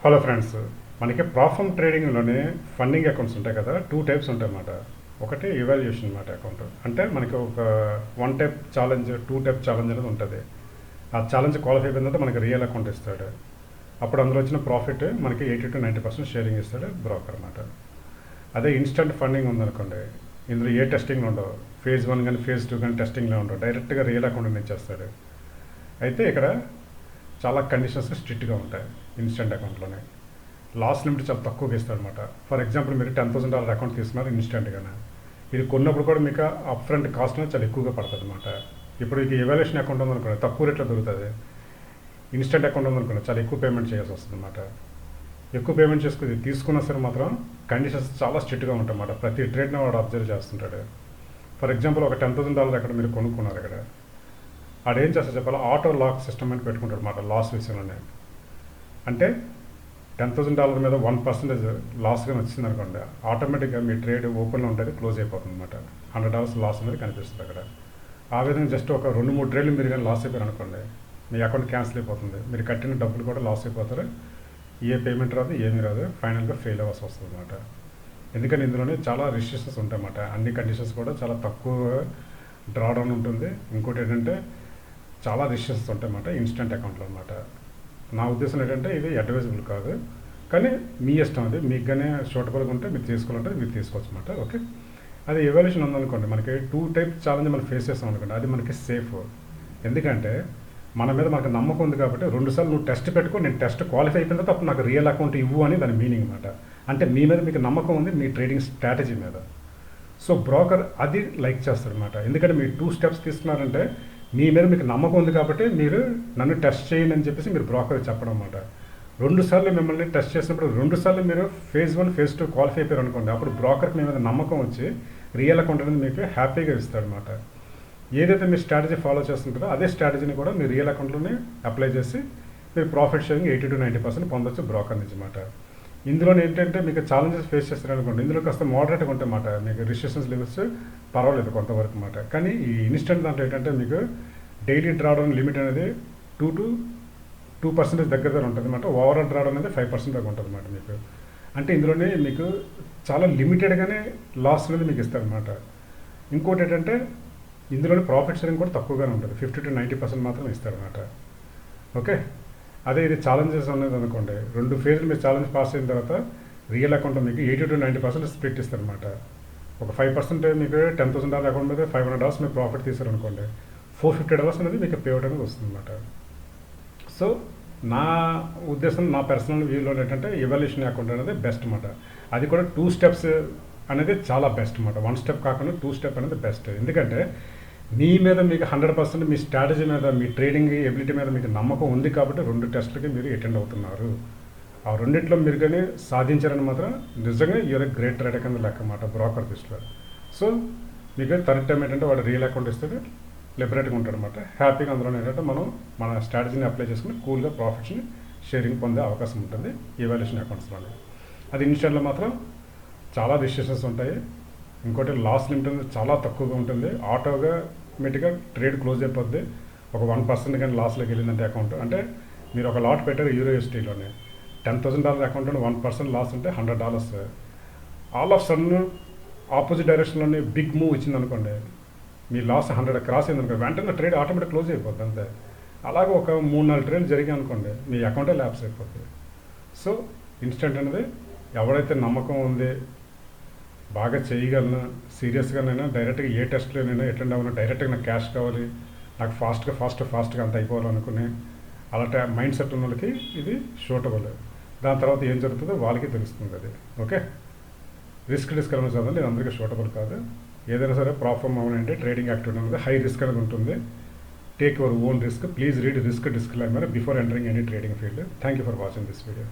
Hello friends, మనకి ప్రాఫామ్ ట్రేడింగ్లోనే funding accounts ఉంటాయి కదా, టూ టైప్స్ ఉంటాయి అన్నమాట. ఒకటి ఇవాల్యుయేషన్ అన్నమాట అకౌంట్. అంటే మనకి ఒక one type challenge, two type challenge అనేది ఉంటుంది. ఆ ఛాలెంజ్ క్వాలిఫై అయిన తర్వాత మనకి రియల్ అకౌంట్ ఇస్తాడు. అప్పుడు అందులో వచ్చిన ప్రాఫిట్ మనకి 80 to 90% షేరింగ్ ఇస్తాడు బ్రోకర్ అన్నమాట. అదే ఇన్స్టెంట్ ఫండింగ్ ఉందనుకోండి, ఇందులో ఏ టెస్టింగ్ ఉండవు. ఫేజ్ 1 కానీ ఫేజ్ 2 కానీ టెస్టింగ్లో ఉండవు, డైరెక్ట్గా రియల్ అకౌంట్ ఇచ్చేస్తాడు. అయితే ఇక్కడ చాలా కండిషన్స్ స్ట్రిక్ట్గా ఉంటాయి. ఇన్స్టెంట్ అకౌంట్లోనే లాస్ లిమిట్ చాలా తక్కువగా ఇస్తాడు అనమాట. ఫర్ ఎగ్జాంపుల్ మీరు $10,000 అకౌంట్ తీసుకున్నారు ఇన్స్టెంట్గానే, ఇది కొన్నప్పుడు కూడా మీకు అప్ ఫ్రంట్ కాస్ట్ అనేది చాలా ఎక్కువగా పడుతుంది అనమాట. ఇప్పుడు ఇది ఎవాల్యుయేషన్ అకౌంట్ ఉందనుకోండి, తక్కువ రేట్లో దొరుకుతుంది. ఇన్స్టెంట్ అకౌంట్ ఉందనుకోండి, చాలా ఎక్కువ పేమెంట్ చేయాల్సి వస్తుంది అనమాట. ఎక్కువ పేమెంట్ చేసుకుని తీసుకున్నా సరే మాత్రం కండిషన్స్ చాలా స్ట్రిక్ట్గా ఉంటాయి అన్నమాట. ప్రతి ట్రేడ్ని వాడు అబ్జర్వ్ చేస్తుంటాడు. ఫర్ ఎగ్జాంపుల్ ఒక $10,000 అక్కడ మీరు కొనుక్కున్నారు, ఇక్కడ ఆడేం చేస్తారు చెప్పాలి, ఆటో లాక్ సిస్టమ్ అని పెట్టుకుంటాడు అనమాట లాస్ విషయంలోనే. అంటే $10,000 మీద 1% లాస్గా వచ్చింది అనుకోండి, ఆటోమేటిక్గా మీ ట్రేడ్ ఓపెన్లో ఉంటుంది, క్లోజ్ అయిపోతుంది అనమాట. $100 లాస్ అనేది కనిపిస్తుంది అక్కడ. ఆ విధంగా జస్ట్ ఒక 2-3 ట్రేడ్లు మీరు కానీ లాస్ అయిపోయారు అనుకోండి, మీ అకౌంట్ క్యాన్సిల్ అయిపోతుంది. మీరు కట్టిన డబ్బులు కూడా లాస్ అయిపోతారు, ఏ పేమెంట్ రాదు, ఏమీ రాదు, ఫైనల్గా ఫెయిల్ అవ్వాల్సి వస్తుంది అనమాట. ఎందుకంటే ఇందులోనే చాలా రిస్ట్రిక్షన్స్ ఉంటాయి అన్నమాట. అన్ని కండిషన్స్ కూడా చాలా తక్కువ డ్రాడౌన్ ఉంటుంది. ఇంకోటి ఏంటంటే చాలా రిస్ట్రిక్షన్స్ ఉంటాయి అన్నమాట ఇన్స్టెంట్ అకౌంట్లో అనమాట. నా ఉద్దేశం ఏంటంటే ఇది అడ్వైజబుల్ కాదు, కానీ మీ ఇష్టం, అది మీకు కానీ సూటబుల్గా ఉంటే మీరు తీసుకోవాలంటే మీరు తీసుకోవచ్చు అనమాట. ఓకే, అది ఎవాల్యుయేషన్ ఉందనుకోండి, మనకి టూ టైప్ ఛాలెంజ్ మనం ఫేస్ చేస్తాం అనుకోండి, అది మనకి సేఫ్. ఎందుకంటే మన మీద మనకు నమ్మకం ఉంది కాబట్టి 2 సార్లు నువ్వు టెస్ట్ పెట్టుకో, నేను టెస్ట్ క్వాలిఫై అయిపోయిన తర్వాత అప్పుడు నాకు రియల్ అకౌంట్ ఇవ్వు అని దాని మీనింగ్ అనమాట. అంటే మీ మీద మీకు నమ్మకం ఉంది, మీ ట్రేడింగ్ స్ట్రాటజీ మీద. సో బ్రోకర్ అది లైక్ చేస్తాడు అనమాట. ఎందుకంటే మీరు 2 స్టెప్స్ తీసుకున్నారంటే మీ మీద మీకు నమ్మకం ఉంది కాబట్టి మీరు నన్ను టెస్ట్ చేయండి అని చెప్పేసి మీరు బ్రోకర్ చెప్పడం అనమాట. 2 సార్లు మిమ్మల్ని టెస్ట్ చేసినప్పుడు 2 సార్లు మీరు ఫేజ్ 1 ఫేజ్ 2 క్వాలిఫై అయిపోయారు అనుకోండి, అప్పుడు బ్రోకర్కి మీ మీద నమ్మకం వచ్చి రియల్ అకౌంట్ అనేది మీకు హ్యాపీగా ఇస్తాడు అనమాట. ఏదైతే మీరు స్ట్రాటజీ ఫాలో చేస్తుంటారో అదే స్ట్రాటజీని కూడా మీరు రియల్ అకౌంట్లోనే అప్లై చేసి మీరు ప్రాఫిట్ షేరింగ్ 80 to 90% పొందొచ్చు బ్రోకర్ నుంచి అన్నమాట. ఇందులో ఏంటంటే మీకు ఛాలెంజెస్ ఫేస్ చేస్తారనుకోండి, ఇందులో కాస్త మోడరేట్గా ఉంటాయి అన్నమాట. మీకు రిస్ట్రిక్షన్స్ లెవెల్స్ పర్వాలేదు కొంతవరకు అన్నమాట. కానీ ఈ ఇన్స్టెంట్ దాంట్లో ఏంటంటే మీకు డైలీ డ్రాడౌన్ లిమిట్ అనేది 2% దగ్గర ఉంటుంది అన్నమాట. ఓవరాల్ డ్రాడౌన్ అనేది 5% దాకా ఉంటుంది అన్నమాట మీకు. అంటే ఇందులోనే మీకు చాలా లిమిటెడ్గానే లాస్ అనేది మీకు ఇస్తారనమాట. ఇంకోటి ఏంటంటే ఇందులోనే ప్రాఫిట్ షేరింగ్ కూడా తక్కువగానే ఉంటుంది, 50 to 90% మాత్రం ఇస్తారనమాట. ఓకే, అదే ఇది ఛాలెంజెస్ అనేది అనుకోండి, 2 ఫేజ్లు మీరు ఛాలెంజ్ పాస్ అయిన తర్వాత రియల్ అకౌంట్ మీకు 80 to 90% స్ప్లిట్ ఇస్తారనమాట. ఒక 5% మీకు $10,000 అకౌంట్ మీద $500 మీరు ప్రాఫిట్ తీసారనుకోండి, $450 అనేది మీకు పేఅవుట్ అనేది వస్తుంది అనమాట. సో నా ఉద్దేశం, నా పర్సనల్ వ్యూలో ఏంటంటే ఎవాల్యుయేషన్ అకౌంట్ అనేది బెస్ట్ అనమాట. అది కూడా 2 స్టెప్స్ అనేది చాలా బెస్ట్ అనమాట. 1 స్టెప్ కాకుండా 2 స్టెప్ అనేది బెస్ట్. ఎందుకంటే మీ మీద మీకు 100% మీ స్ట్రాటజీ మీద, మీ ట్రేడింగ్ ఎబిలిటీ మీద మీకు నమ్మకం ఉంది కాబట్టి 2 టెస్టులకి మీరు అటెండ్ అవుతున్నారు. ఆ రెండింటిలో మీరు కానీ సాధించారని మాత్రం నిజంగా యూఆర్ గ్రేట్ ట్రేడర్ కింద లెక్క అన్నమాట బ్రోకర్ దృష్టిలో. సో మీకు థర్డ్ టైం ఏంటంటే వాడు రియల్ అకౌంట్ ఇస్తాడు, లిబరేట్గా ఉంటాడు అనమాట. హ్యాపీగా అందులో ఏంటంటే మనం మన స్ట్రాటజీని అప్లై చేసుకుని కూల్గా ప్రాఫిట్స్ని షేరింగ్ పొందే అవకాశం ఉంటుంది ఎవాల్యుయేషన్ అకౌంట్స్లో. అది ఇన్స్టెంట్లో మాత్రం చాలా రిస్ట్రిక్షన్స్ ఉంటాయి. ఇంకోటి లాస్ లిమిట్ అనేది చాలా తక్కువగా ఉంటుంది. ఆటోమేటిక్గా ట్రేడ్ క్లోజ్ అయిపోద్ది. ఒక 1% కానీ లాస్లోకి వెళ్ళిందంటే అకౌంట్, అంటే మీరు ఒక లాట్ పెట్టారు యూరోఎస్టీలోనే, $10,000 అకౌంట్లో 1% లాస్ ఉంటే $100. ఆల్ ఆఫ్ సడన్ ఆపోజిట్ డైరెక్షన్లోనే బిగ్ మూవ్ ఇచ్చింది అనుకోండి, మీ లాస్ 100 క్రాస్ అయింది అనుకోండి, వెంటనే ట్రేడ్ ఆటోమేటిక్ క్లోజ్ అయిపోద్ది అంతే. అలాగే ఒక 3-4 ట్రేడ్లు జరిగాయి అనుకోండి, మీ అకౌంటే ల్యాప్స్ అయిపోద్ది. సో ఇన్స్టెంట్ అనేది ఎవరైతే నమ్మకం ఉంది, బాగా చేయగలను, సీరియస్గానైనా డైరెక్ట్గా ఏ టెస్ట్లోనైనా అటెండ్ అవ్వను, డైరెక్ట్గా నాకు క్యాష్ కావాలి, నాకు ఫాస్ట్గా అంత అయిపోవాలనుకుని అలాంటి మైండ్ సెట్ ఉన్న వాళ్ళకి ఇది షూటబుల్. దాని తర్వాత ఏం జరుగుతుందో వాళ్ళకి తెలుస్తుంది అది. ఓకే, రిస్క్ అనేది చదవండి, ఇది అందరికీ షూటబుల్ కాదు. ఏదైనా సరే ప్రాఫామ్ అవ్వాలంటే ట్రేడింగ్ యాక్టివిటీ అనేది హై రిస్క్ అనేది ఉంటుంది. Take your own risk. Please read risk disclaimer before entering any trading field. Thank you for watching this video.